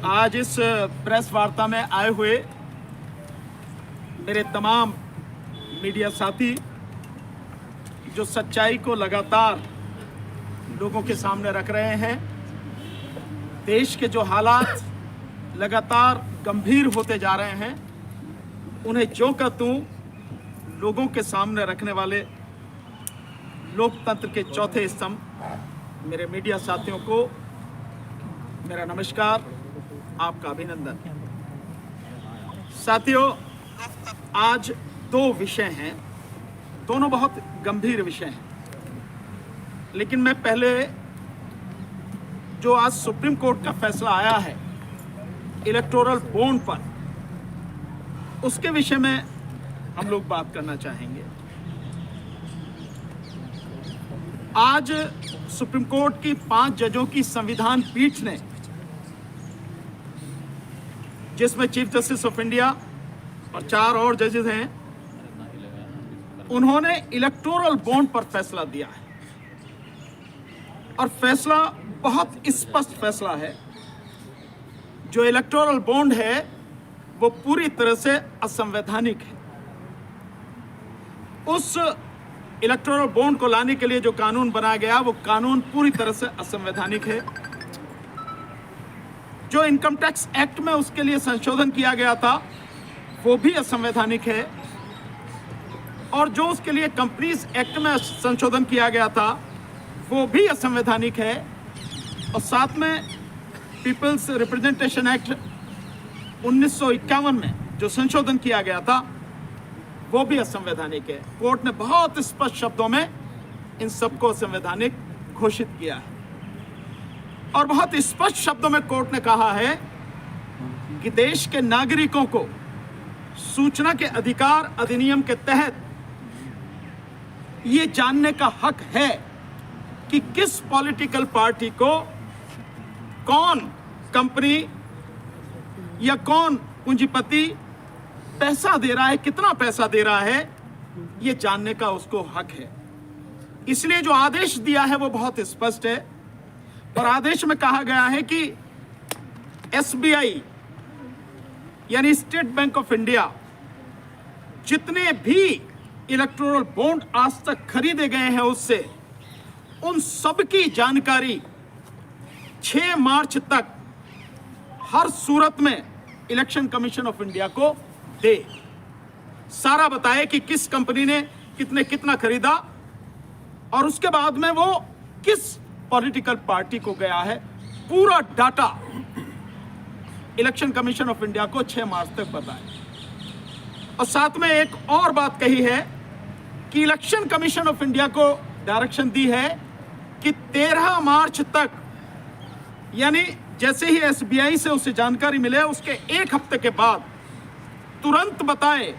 आज इस प्रेस वार्ता में आए हुए मेरे तमाम मीडिया साथी जो सच्चाई को लगातार लोगों के सामने रख रहे हैं, देश के जो हालात लगातार गंभीर होते जा रहे हैं, उन्हें ज्यों का त्यों लोगों के सामने रखने वाले लोकतंत्र के चौथे स्तंभ मेरे मीडिया साथियों को मेरा नमस्कार, आपका अभिनंदन। साथियों, आज दो विषय हैं, दोनों बहुत गंभीर विषय हैं, लेकिन मैं पहले जो आज सुप्रीम कोर्ट का फैसला आया है इलेक्टोरल बॉन्ड पर, उसके विषय में हम लोग बात करना चाहेंगे। आज सुप्रीम कोर्ट की 5 जजों की संविधान पीठ ने, जिसमें चीफ जस्टिस ऑफ इंडिया और 4 और जजेस हैं, उन्होंने इलेक्टोरल बॉन्ड पर फैसला दिया है और फैसला बहुत स्पष्ट फैसला है। जो इलेक्टोरल बॉन्ड है वो पूरी तरह से असंवैधानिक है। उस इलेक्टोरल बॉन्ड को लाने के लिए जो कानून बनाया गया वो कानून पूरी तरह से असंवैधानिक है। जो इनकम टैक्स एक्ट में उसके लिए संशोधन किया गया था वो भी असंवैधानिक है, और जो उसके लिए कंपनीज एक्ट में संशोधन किया गया था वो भी असंवैधानिक है, और साथ में पीपल्स रिप्रेजेंटेशन एक्ट 1951 में जो संशोधन किया गया था वो भी असंवैधानिक है। कोर्ट ने बहुत स्पष्ट शब्दों में इन सबको असंवैधानिक घोषित किया है, और बहुत स्पष्ट शब्दों में कोर्ट ने कहा है कि देश के नागरिकों को सूचना के अधिकार अधिनियम के तहत ये जानने का हक है कि किस पॉलिटिकल पार्टी को कौन कंपनी या कौन पूंजीपति पैसा दे रहा है, कितना पैसा दे रहा है, ये जानने का उसको हक है। इसलिए जो आदेश दिया है वो बहुत स्पष्ट है, और आदेश में कहा गया है कि एसबीआई यानी स्टेट बैंक ऑफ इंडिया जितने भी इलेक्टोरल बॉन्ड आज तक खरीदे गए हैं उससे उन सब की जानकारी 6 मार्च तक हर सूरत में इलेक्शन कमीशन ऑफ इंडिया को दे। सारा बताए कि किस कंपनी ने कितना खरीदा, और उसके बाद में वो किस पॉलिटिकल पार्टी को गया है, पूरा data election commission of India को 6 मार्च तक बताए। और साथ में एक और बात कही है कि इलेक्शन कमीशन ऑफ इंडिया को डायरेक्शन दी है कि 13 मार्च तक, यानी जैसे ही एसबीआई से उसे जानकारी मिले उसके 1 हफ्ते के बाद तुरंत बताए,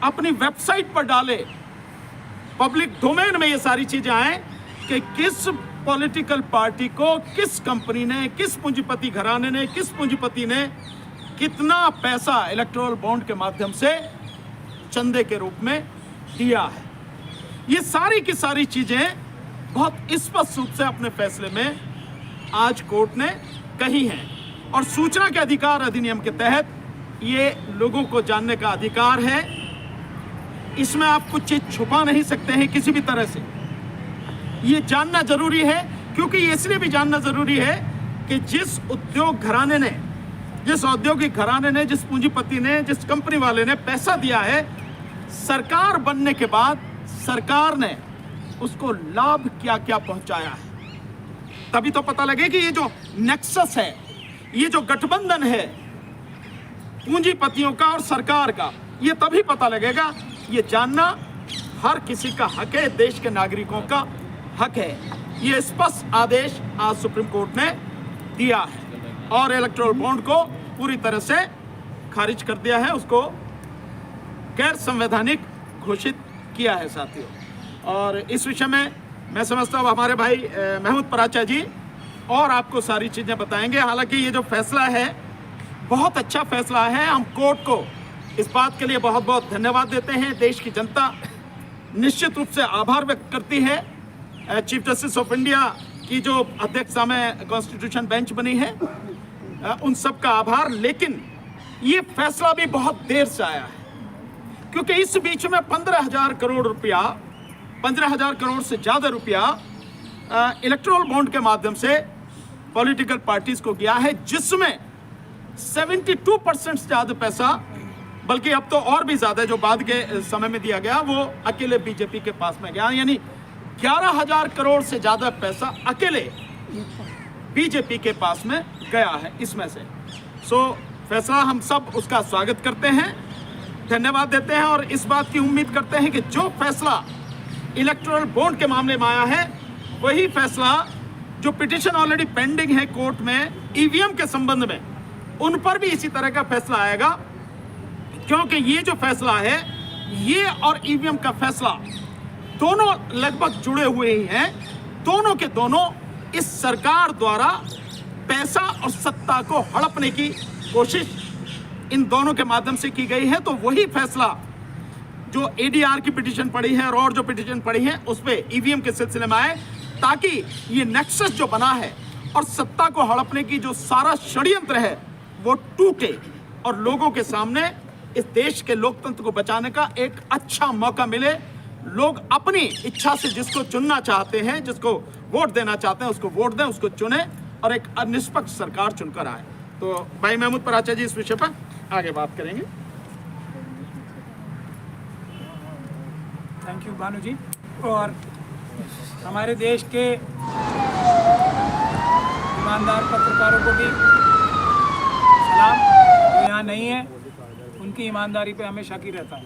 अपनी वेबसाइट पर डाले, पब्लिक डोमेन में ये सारी चीजें आए कि किस पॉलिटिकल पार्टी को, किस कंपनी ने, किस पूंजीपति घराने ने, किस पूंजीपति ने कितना पैसा इलेक्टोरल बॉन्ड के माध्यम से चंदे के रूप में दिया है। ये सारी की सारी चीजें बहुत स्पष्ट रूप से अपने फैसले में आज कोर्ट ने कही हैं, और सूचना के अधिकार अधिनियम के तहत ये लोगों को जानने का अधिकार है। इसमें आप कुछ चीज छुपा नहीं सकते हैं किसी भी तरह से। ये जानना जरूरी है, क्योंकि ये इसलिए भी जानना जरूरी है कि जिस उद्योग घराने ने, जिस औद्योगिक घराने ने, जिस पूंजीपति ने, जिस कंपनी वाले ने पैसा दिया है, सरकार बनने के बाद सरकार ने उसको लाभ क्या क्या पहुंचाया है, तभी तो पता लगे कि ये जो नेक्सस है, ये जो गठबंधन है पूंजीपतियों का और सरकार का, ये तभी पता लगेगा। ये जानना हर किसी का हक है, देश के नागरिकों का हक है। ये स्पष्ट आदेश आज सुप्रीम कोर्ट ने दिया है, और इलेक्टोरल बॉन्ड को पूरी तरह से खारिज कर दिया है, उसको गैर संवैधानिक घोषित किया है साथियों। और इस विषय में मैं समझता हूँ हमारे भाई महमूद पराचा जी और आपको सारी चीज़ें बताएंगे। हालांकि ये जो फैसला है बहुत अच्छा फैसला है, हम कोर्ट को इस बात के लिए बहुत बहुत धन्यवाद देते हैं। देश की जनता निश्चित रूप से आभार व्यक्त करती है चीफ जस्टिस ऑफ इंडिया की जो अध्यक्षता में कॉन्स्टिट्यूशन बेंच बनी है, उन सब का आभार। लेकिन ये फैसला भी बहुत देर से आया है, क्योंकि इस बीच में 15,000 करोड़ रुपया, 15,000 करोड़ से ज़्यादा रुपया इलेक्टोरल बॉन्ड के माध्यम से पॉलिटिकल पार्टीज को गया है, जिसमें 72% से ज़्यादा पैसा, बल्कि अब तो और भी ज़्यादा जो बाद के समय में दिया गया, वो अकेले बीजेपी के पास में गया। यानी 11,000 करोड़ से ज़्यादा पैसा अकेले बीजेपी के पास में गया है इसमें से। फैसला हम सब उसका स्वागत करते हैं, धन्यवाद देते हैं और इस बात की उम्मीद करते हैं कि जो फैसला इलेक्टोरल बॉन्ड के मामले में आया है, वही फैसला जो पिटीशन ऑलरेडी पेंडिंग है कोर्ट में ईवीएम के संबंध में, उन पर भी इसी तरह का फैसला आएगा। क्योंकि ये जो फैसला है, ये और ईवीएम का फैसला दोनों लगभग जुड़े हुए ही हैं। दोनों के दोनों इस सरकार द्वारा पैसा और सत्ता को हड़पने की कोशिश इन दोनों के माध्यम से की गई है। तो वही फैसला जो एडीआर की पिटीशन पड़ी है और जो पिटीशन पड़ी है उस पे ईवीएम के सिलसिले में आए, ताकि ये नेक्सस जो बना है और सत्ता को हड़पने की जो सारा षड्यंत्र है वो टूटे और लोगों के सामने इस देश के लोकतंत्र को बचाने का एक अच्छा मौका मिले। लोग अपनी इच्छा से जिसको चुनना चाहते हैं, जिसको वोट देना चाहते हैं, उसको वोट दें, उसको चुने और एक निष्पक्ष सरकार चुनकर आए। तो भाई महमूद पराचा जी इस विषय पर आगे बात करेंगे। थैंक यू भानु जी। और हमारे देश के ईमानदार पत्रकारों को भी सलाम। जो यहाँ नहीं है उनकी ईमानदारी पे हमें शक ही रहता है।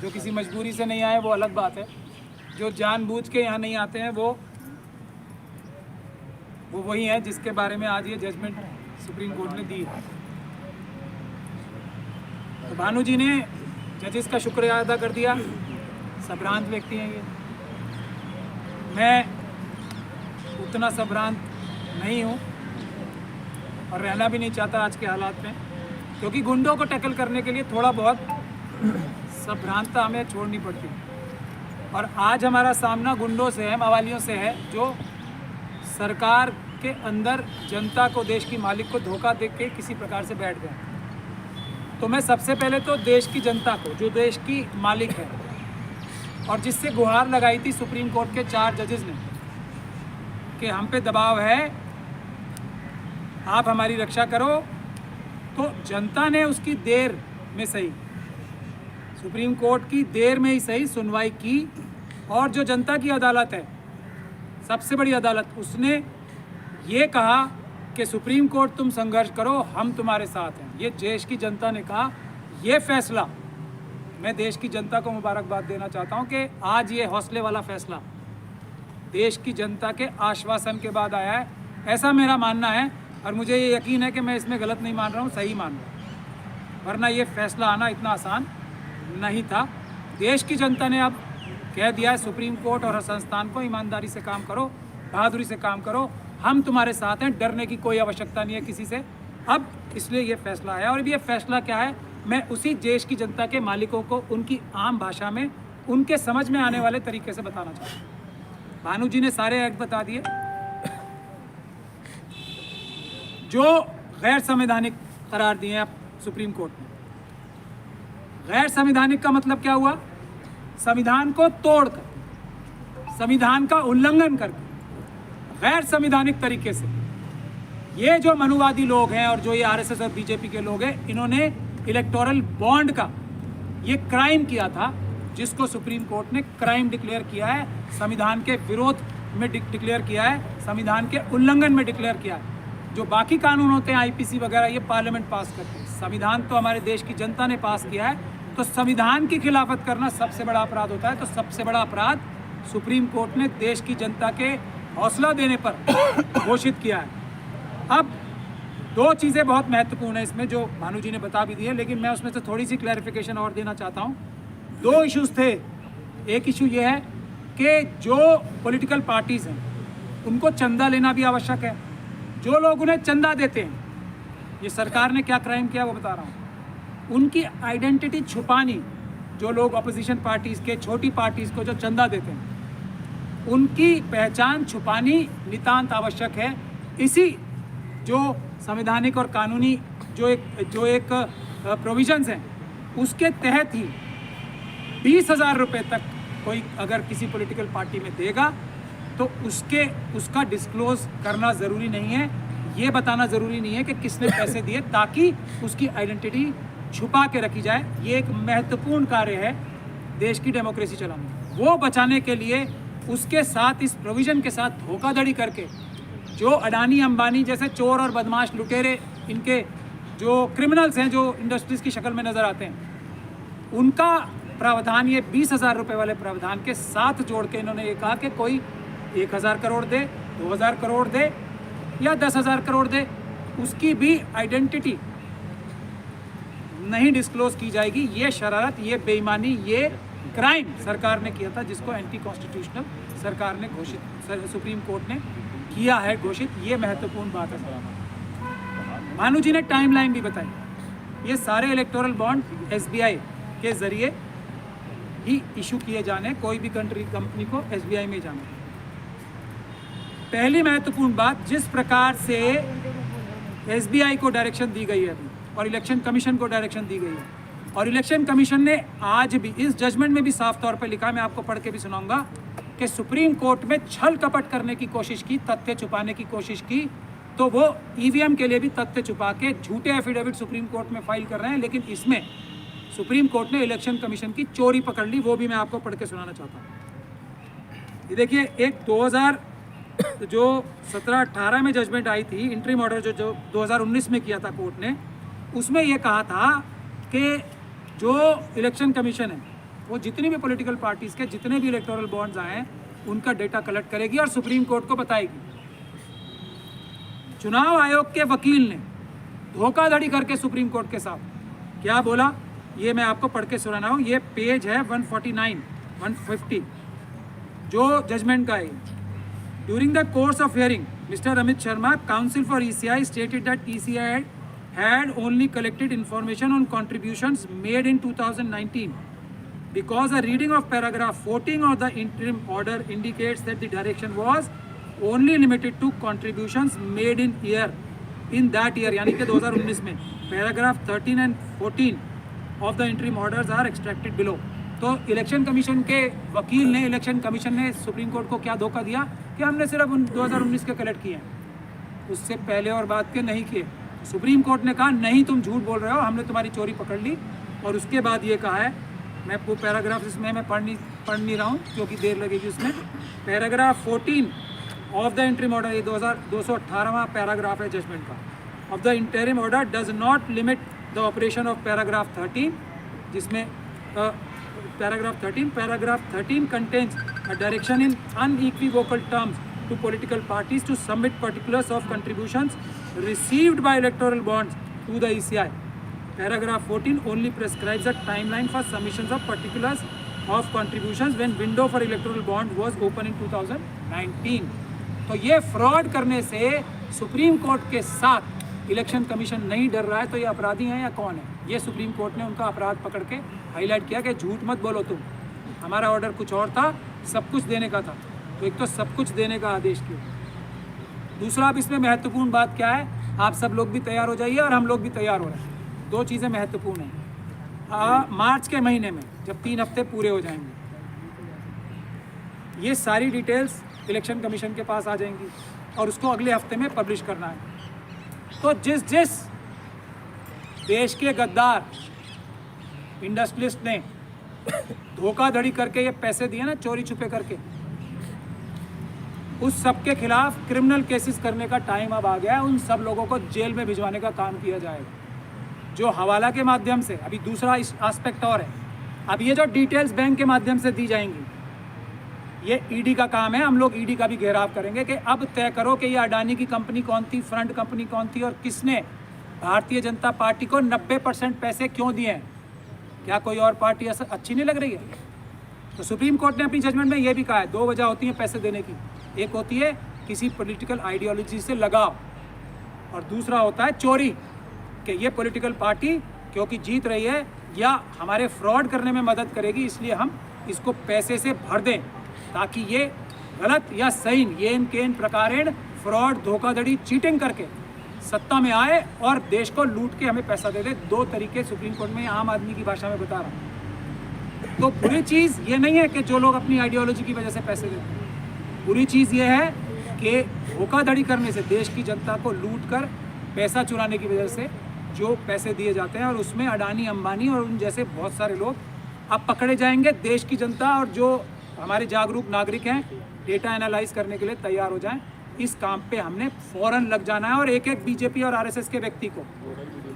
जो किसी मजबूरी से नहीं आए वो अलग बात है, जो जानबूझ के यहाँ नहीं आते हैं वो वही है जिसके बारे में आज ये जजमेंट सुप्रीम कोर्ट ने दी है। तो भानु जी ने जजेस का शुक्रिया अदा कर दिया। संभ्रांत व्यक्ति हैं ये, मैं उतना संभ्रांत नहीं हूँ और रहना भी नहीं चाहता आज के हालात में, क्योंकि गुंडों को टैकल करने के लिए थोड़ा बहुत संभ्रांतता हमें छोड़नी पड़ती है। और आज हमारा सामना गुंडों से है, मवालियों से है, जो सरकार के अंदर जनता को, देश की मालिक को धोखा दे के किसी प्रकार से बैठ गए। तो मैं सबसे पहले तो देश की जनता को, जो देश की मालिक है और जिससे गुहार लगाई थी सुप्रीम कोर्ट के 4 जजेस ने कि हम पे दबाव है, आप हमारी रक्षा करो, तो जनता ने उसकी देर में सही, सुप्रीम कोर्ट की देर में ही सही सुनवाई की। और जो जनता की अदालत है, सबसे बड़ी अदालत, उसने ये कहा कि सुप्रीम कोर्ट तुम संघर्ष करो, हम तुम्हारे साथ हैं। ये देश की जनता ने कहा। ये फैसला मैं देश की जनता को मुबारकबाद देना चाहता हूँ कि आज ये हौसले वाला फैसला देश की जनता के आश्वासन के बाद आया है, ऐसा मेरा मानना है। और मुझे ये यकीन है कि मैं इसमें गलत नहीं मान रहा हूँ, सही मान रहा हूँ, वरना ये फैसला आना इतना आसान नहीं था। देश की जनता ने अब कह दिया है सुप्रीम कोर्ट और हर संस्थान को, ईमानदारी से काम करो, बहादुरी से काम करो, हम तुम्हारे साथ हैं, डरने की कोई आवश्यकता नहीं है किसी से। अब इसलिए ये फैसला आया। और ये फैसला क्या है, मैं उसी देश की जनता के मालिकों को उनकी आम भाषा में, उनके समझ में आने वाले तरीके से बताना चाहता हूँ। भानु जी ने सारे एक्ट बता दिए जो गैर संवैधानिक करार दिए हैं सुप्रीम कोर्ट ने। गैर संवैधानिक का मतलब क्या हुआ? संविधान को तोड़कर, संविधान का उल्लंघन करके, गैर संवैधानिक तरीके से ये जो मनुवादी लोग हैं और जो ये आरएसएस और बीजेपी के लोग हैं, इन्होंने इलेक्टोरल बॉन्ड का ये क्राइम किया था, जिसको सुप्रीम कोर्ट ने क्राइम डिक्लेयर किया है, संविधान के विरोध में डिक्लेयर किया है, संविधान के उल्लंघन में डिक्लेयर किया है। जो बाकी कानून होते हैं आईपीसी वगैरह, ये पार्लियामेंट पास करते हैं, संविधान तो हमारे देश की जनता ने पास किया है। तो संविधान की खिलाफत करना सबसे बड़ा अपराध होता है। तो सबसे बड़ा अपराध सुप्रीम कोर्ट ने देश की जनता के हौसला देने पर घोषित किया है। अब 2 चीज़ें बहुत महत्वपूर्ण है इसमें, जो भानु जी ने बता भी दी है, लेकिन मैं उसमें से थोड़ी सी क्लैरिफिकेशन और देना चाहता हूँ। 2 इश्यूज थे। एक इशू ये है कि जो पॉलिटिकल पार्टीज़ हैं उनको चंदा लेना भी आवश्यक है। जो लोग उन्हें चंदा देते हैं, ये सरकार ने क्या क्राइम किया वो बता रहा हूँ, उनकी आइडेंटिटी छुपानी, जो लोग अपोजिशन पार्टीज़ के, छोटी पार्टीज़ को जो चंदा देते हैं, उनकी पहचान छुपानी नितांत आवश्यक है। इसी जो संवैधानिक और कानूनी जो एक प्रोविजंस हैं उसके तहत ही 20,000 रुपये तक कोई अगर किसी पॉलिटिकल पार्टी में देगा तो उसका डिस्क्लोज करना ज़रूरी नहीं है, ये बताना ज़रूरी नहीं है कि किसने पैसे दिए, ताकि उसकी आइडेंटिटी छुपा के रखी जाए। ये एक महत्वपूर्ण कार्य है देश की डेमोक्रेसी चलाने, वो बचाने के लिए उसके साथ इस प्रोविज़न के साथ धोखाधड़ी करके जो अडानी अंबानी जैसे चोर और बदमाश लुटेरे, इनके जो क्रिमिनल्स हैं जो इंडस्ट्रीज की शक्ल में नज़र आते हैं, उनका प्रावधान ये 20,000 रुपये वाले प्रावधान के साथ जोड़ के इन्होंने ये कहा कि कोई 1,000 करोड़ दे, 2,000 करोड़ दे या 10,000 करोड़ दे, उसकी भी आइडेंटिटी नहीं डिस्क्लोज की जाएगी। ये शरारत, ये बेईमानी, ये क्राइम सरकार ने किया था, जिसको एंटी कॉन्स्टिट्यूशनल सरकार ने घोषित, सुप्रीम कोर्ट ने किया है घोषित। ये महत्वपूर्ण बात है। भानु जी ने टाइमलाइन भी बताई। ये सारे इलेक्टोरल बॉन्ड SBI के जरिए ही इशू किए जाने, कोई भी कंपनी को SBI में जाना। पहली महत्वपूर्ण बात, जिस प्रकार से SBI को डायरेक्शन दी गई है अभी और इलेक्शन कमीशन को डायरेक्शन दी गई है, और इलेक्शन कमीशन ने आज भी इस जजमेंट में भी साफ तौर पे लिखा है, मैं आपको पढ़ के भी सुनाऊंगा, कि सुप्रीम कोर्ट में छल कपट करने की कोशिश की, तथ्य छुपाने की कोशिश की, तो वो EVM के लिए भी तथ्य छुपा के झूठे एफिडेविट सुप्रीम कोर्ट में फाइल कर रहे हैं। लेकिन इसमें सुप्रीम कोर्ट ने इलेक्शन कमीशन की चोरी पकड़ ली, वो भी मैं आपको पढ़ के सुनाना चाहता हूँ। ये देखिए, एक 2017-18 में जजमेंट आई थी, इंटरिम ऑर्डर जो 2019 में किया था कोर्ट ने, उसमें ये कहा था कि जो इलेक्शन कमीशन है वो जितनी भी पॉलिटिकल पार्टीज़ के जितने भी इलेक्टोरल बॉन्ड्स आए उनका डेटा कलेक्ट करेगी और सुप्रीम कोर्ट को बताएगी। चुनाव आयोग के वकील ने धोखाधड़ी करके सुप्रीम कोर्ट के साथ क्या बोला, ये मैं आपको पढ़ के सुना हूँ। ये पेज है 149, 150 जो जजमेंट का है। During the course of hearing mister Amit Sharma, council for ECI stated that ECI had only collected information on contributions made in 2019 because a reading of paragraph 14 of the interim order indicates that the direction was only limited to contributions made in that year, यानी कि 2019 में। paragraph 13 and 14 of the interim orders are extracted below। तो election commission के वकील ने, election commission ने supreme court को क्या धोखा दिया कि हमने सिर्फ 2019 के कलेक्ट किए हैं, उससे पहले और बाद के नहीं किए। सुप्रीम कोर्ट ने कहा नहीं, तुम झूठ बोल रहे हो, हमने तुम्हारी चोरी पकड़ ली। और उसके बाद ये कहा है, मैं वो पैराग्राफ इसमें मैं पढ़ नहीं रहा हूँ क्योंकि देर लगेगी उसमें। Paragraph 14 of the interim order, ये 218वां पैराग्राफ है जजमेंट का, of the interim order does not limit the operation of paragraph 13, जिसमें paragraph 13 contains a direction in unequivocal terms to political parties to submit particulars of contributions received by electoral bonds to the ECI. Paragraph 14 only prescribes a timeline for submissions of particulars of contributions when window for electoral bond was open in 2019. तो ये fraud करने से supreme court के साथ election commission नहीं डर रहा है, तो ये अपराधी हैं या कौन है? ये सुप्रीम कोर्ट ने उनका अपराध पकड़ के हाईलाइट किया कि झूठ मत बोलो तुम, हमारा ऑर्डर कुछ और था, सब कुछ देने का था। तो एक तो सब कुछ देने का आदेश किया। दूसरा, अब इसमें महत्वपूर्ण बात क्या है, आप सब लोग भी तैयार हो जाइए और हम लोग भी तैयार हो रहे हैं। दो चीज़ें महत्वपूर्ण हैं। मार्च के महीने में जब 3 हफ्ते पूरे हो जाएंगे, ये सारी डिटेल्स इलेक्शन कमीशन के पास आ जाएंगी और उसको अगले हफ्ते में पब्लिश करना है। तो जिस देश के गद्दार इंडस्ट्रियलिस्ट ने धोखाधड़ी करके ये पैसे दिए ना, चोरी छुपे करके, उस सब के खिलाफ क्रिमिनल केसेस करने का टाइम अब आ गया है। उन सब लोगों को जेल में भिजवाने का काम किया जाएगा, जो हवाला के माध्यम से। अभी दूसरा एस्पेक्ट और है, अब ये जो डिटेल्स बैंक के माध्यम से दी जाएंगी, ये ईडी का काम है। हम लोग ईडी का भी घेराव करेंगे कि अब तय करो कि ये अडानी की कंपनी कौन थी, फ्रंट कंपनी कौन थी, और किसने भारतीय जनता पार्टी को 90% पैसे क्यों दिए हैं। क्या कोई और पार्टी ऐसा अच्छी नहीं लग रही है? तो सुप्रीम कोर्ट ने अपनी जजमेंट में ये भी कहा है, 2 वजह होती है पैसे देने की। एक होती है किसी पॉलिटिकल आइडियोलॉजी से लगाव, और दूसरा होता है चोरी, कि ये पॉलिटिकल पार्टी क्योंकि जीत रही है या हमारे फ्रॉड करने में मदद करेगी, इसलिए हम इसको पैसे से भर दें ताकि ये गलत या सही, ये इन प्रकारेण फ्रॉड, धोखाधड़ी, चीटिंग करके सत्ता में आए और देश को लूट के हमें पैसा दे दे। दो तरीके सुप्रीम कोर्ट में आम आदमी की भाषा में बता रहा हूँ। तो बुरी चीज़ ये नहीं है कि जो लोग अपनी आइडियोलॉजी की वजह से पैसे देते हैं, बुरी चीज़ ये है कि धोखाधड़ी करने से, देश की जनता को लूट कर पैसा चुराने की वजह से जो पैसे दिए जाते हैं, और उसमें अडानी, अंबानी और उन जैसे बहुत सारे लोग अब पकड़े जाएंगे। देश की जनता और जो हमारे जागरूक नागरिक हैं डेटा एनालाइज करने के लिए तैयार हो जाएं। इस काम पे हमने फौरन लग जाना है और एक एक बीजेपी और आरएसएस के व्यक्ति को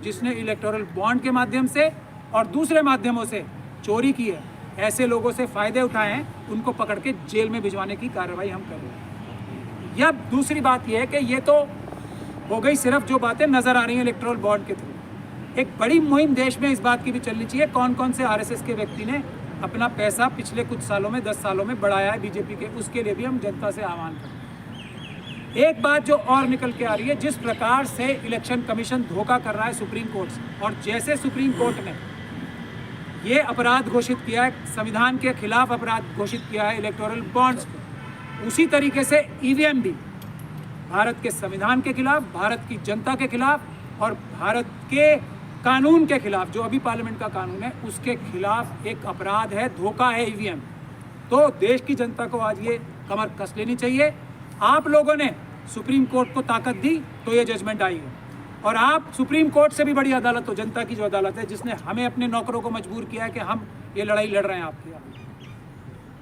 जिसने इलेक्टोरल बॉन्ड के माध्यम से और दूसरे माध्यमों से चोरी की है, ऐसे लोगों से फायदे उठाए हैं, उनको पकड़ के जेल में भिजवाने की कार्रवाई हम कर रहे हैं। या दूसरी बात यह है कि ये तो हो गई सिर्फ जो बातें नजर आ रही हैं इलेक्टोरल बॉन्ड के थ्रू। एक बड़ी मुहिम देश में इस बात की भी चलनी चाहिए कौन कौन से आरएसएस के व्यक्ति ने अपना पैसा पिछले कुछ सालों में, 10 सालों में बढ़ाया है बीजेपी के, उसके लिए भी हम जनता से आह्वान करते हैं। एक बात जो और निकल के आ रही है, जिस प्रकार से इलेक्शन कमीशन धोखा कर रहा है सुप्रीम कोर्ट से, और जैसे सुप्रीम कोर्ट ने ये अपराध घोषित किया है, संविधान के खिलाफ अपराध घोषित किया है इलेक्टोरल बॉन्ड्स को, उसी तरीके से ईवीएम भी भारत के संविधान के खिलाफ, भारत की जनता के खिलाफ और भारत के कानून के खिलाफ, जो अभी पार्लियामेंट का कानून है उसके खिलाफ एक अपराध है, धोखा है ईवीएम। तो देश की जनता को आज ये कमर कस लेनी चाहिए। आप लोगों ने सुप्रीम कोर्ट को ताकत दी तो ये जजमेंट आई है, और आप सुप्रीम कोर्ट से भी बड़ी अदालत हो, जनता की जो अदालत है, जिसने हमें अपने नौकरों को मजबूर किया है कि हम ये लड़ाई लड़ रहे हैं आपके यहाँ।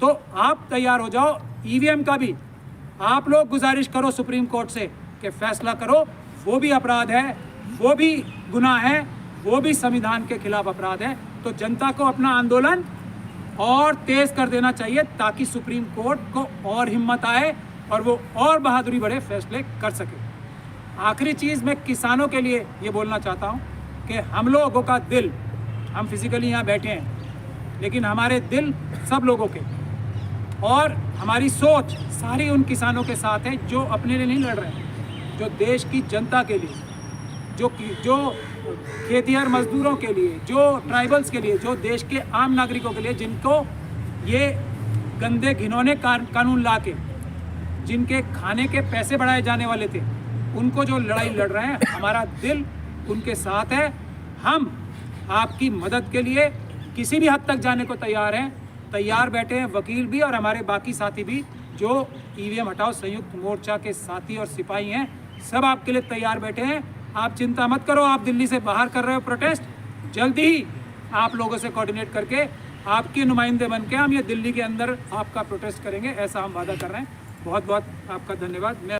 तो आप तैयार हो जाओ। ईवीएम का भी आप लोग गुजारिश करो सुप्रीम कोर्ट से कि फैसला करो, वो भी अपराध है, वो भी गुनाह है, वो भी संविधान के खिलाफ अपराध है। तो जनता को अपना आंदोलन और तेज कर देना चाहिए ताकि सुप्रीम कोर्ट को और हिम्मत आए और वो और बहादुरी बड़े फैसले कर सके। आखिरी चीज़ मैं किसानों के लिए ये बोलना चाहता हूँ कि हम लोगों का दिल, हम फिजिकली यहाँ बैठे हैं लेकिन हमारे दिल सब लोगों के और हमारी सोच सारी उन किसानों के साथ है जो अपने लिए नहीं लड़ रहे हैं, जो देश की जनता के लिए, जो खेतिहर मजदूरों के लिए, जो ट्राइबल्स के लिए, जो देश के आम नागरिकों के लिए, जिनको ये गंदे घिनौने कानून ला के जिनके खाने के पैसे बढ़ाए जाने वाले थे, उनको जो लड़ाई लड़ रहे हैं, हमारा दिल उनके साथ है। हम आपकी मदद के लिए किसी भी हद तक जाने को तैयार हैं, तैयार बैठे हैं वकील भी और हमारे बाकी साथी भी जो ईवीएम हटाओ संयुक्त मोर्चा के साथी और सिपाही हैं, सब आपके लिए तैयार बैठे हैं। आप चिंता मत करो। आप दिल्ली से बाहर कर रहे हो प्रोटेस्ट, जल्दी ही आप लोगों से कोऑर्डिनेट करके आपके नुमाइंदे बन के हम ये दिल्ली के अंदर आपका प्रोटेस्ट करेंगे, ऐसा हम वादा कर रहे हैं। बहुत बहुत आपका धन्यवाद। मैं